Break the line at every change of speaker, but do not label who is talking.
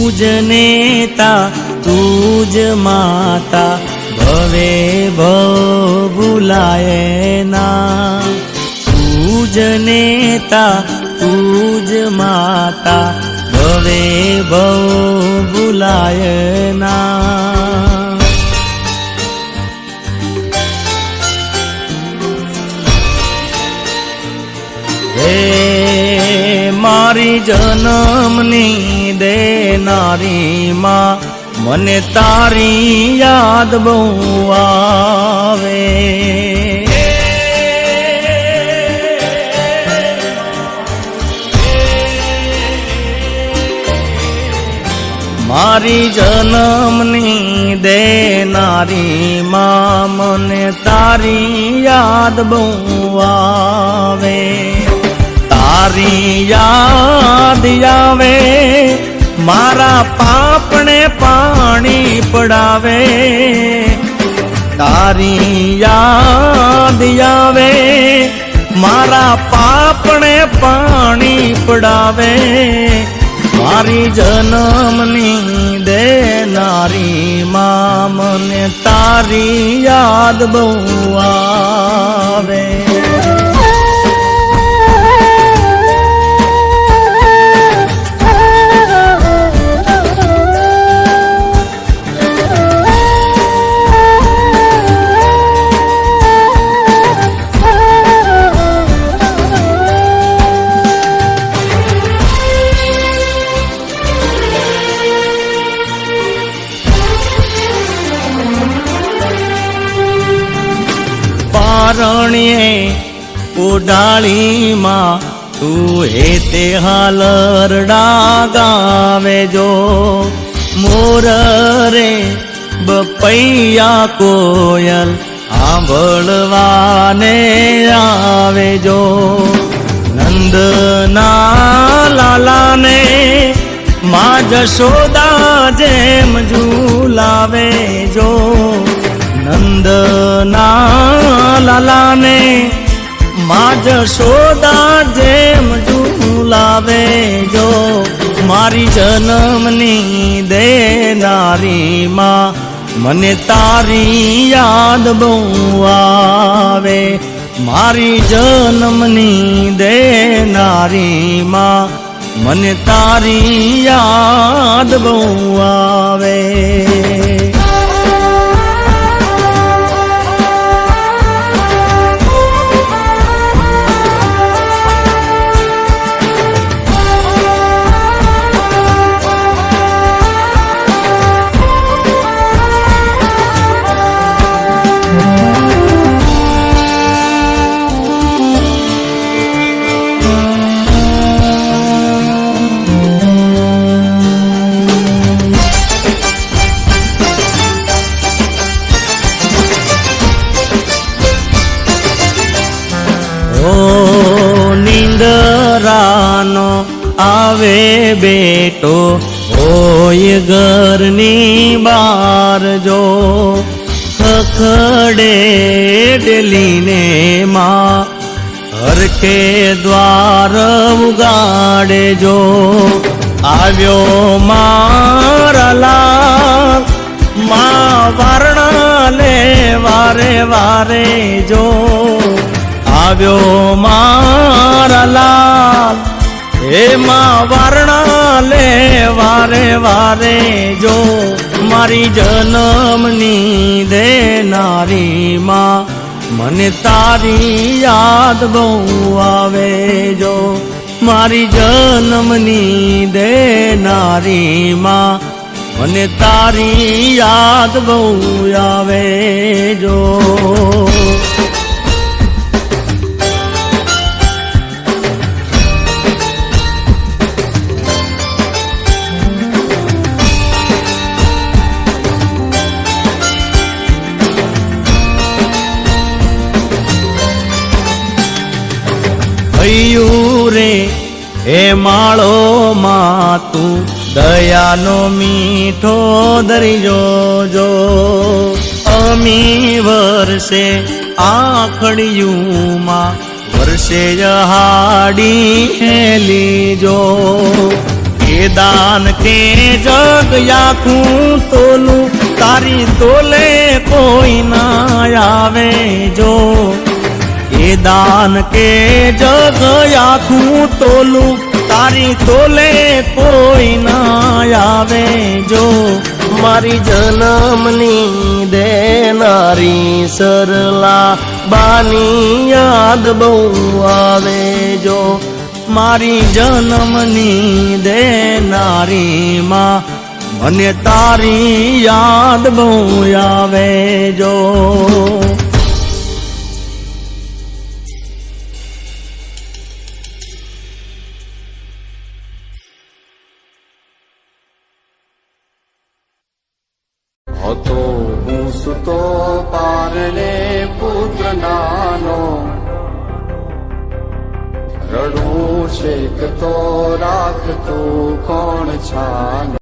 તુજ નેતા તુજ માતા ભવે ભવ ભૂલાય ના. તુજ નેતા તુજ માતા ભવે ભવ ભૂલાય ના. હે મારી જન્મની દેનારી માં, મને તારી યાદ બહુ આવે. મારી જન્મની દેનારી માં, મને તારી યાદ બહુ આવે. તારી યાદ આવે મારા પાપને પાણી પડાવે. તારી યાદ આવે મારા પાપને પાણી પડાવે. મારી જન્મની દેનારી માં, મને તારી યાદ બહુ આવે. પારણીએ ઉડાળીમાં તું હે તે હાલરડા ગાવે જો. મોર રે બપૈયા કોયલ આંભળવાને આવે જો. નંદના લાલાને માં જશોદા જેમ ઝૂલાવે જો. નંદના લાલાને માં જશોદા જેમ ઝૂલાવે જો. મારી જન્મની દેનારી માં, મને તારી યાદ બહુ આવે. મારી જન્મની દેનારી માં, મને તારી યાદ બહુ આવે. નીંદરાનો આવે બેટો હોય ઘરની બાર જો. ખખડે ડેલીને માં, હરખે દ્વાર ઉગાડે જો. આવ્યો મારા લાલ માં વારણા લે વારે વારે જો. આવ્યો મારા લાલ એમાં વારણા લે વારે વારે જો. મારી જન્મની દેનારી માં, મને તારી યાદ બહુ આવે જો. મારી જન્મની દેનારી માં, મને તારી યાદ બહુ આવે જો. રે હે માળો માં તું દયાનો મીઠો દરિયો જો. અમી વર્ષે આખડિયુંમાં વર્ષે હાડી હેલી જો. એ દાન કે જગ આખું તોલું તારી તોલે કોઈ ના આવે જો એ દાન કે જગ આખું તોલું તારી તોલે કોઈ ના આવે જો મારી જન્મની દેનારી સરલા બાની યાદ બહુ આવે જો મારી જન્મની દેનારી માં મને તારી યાદ બહુ આવે જો
હતો હું સુતો પારણે પુત્ર નાનો રડું છેક તો રાખતું કોણ છાનો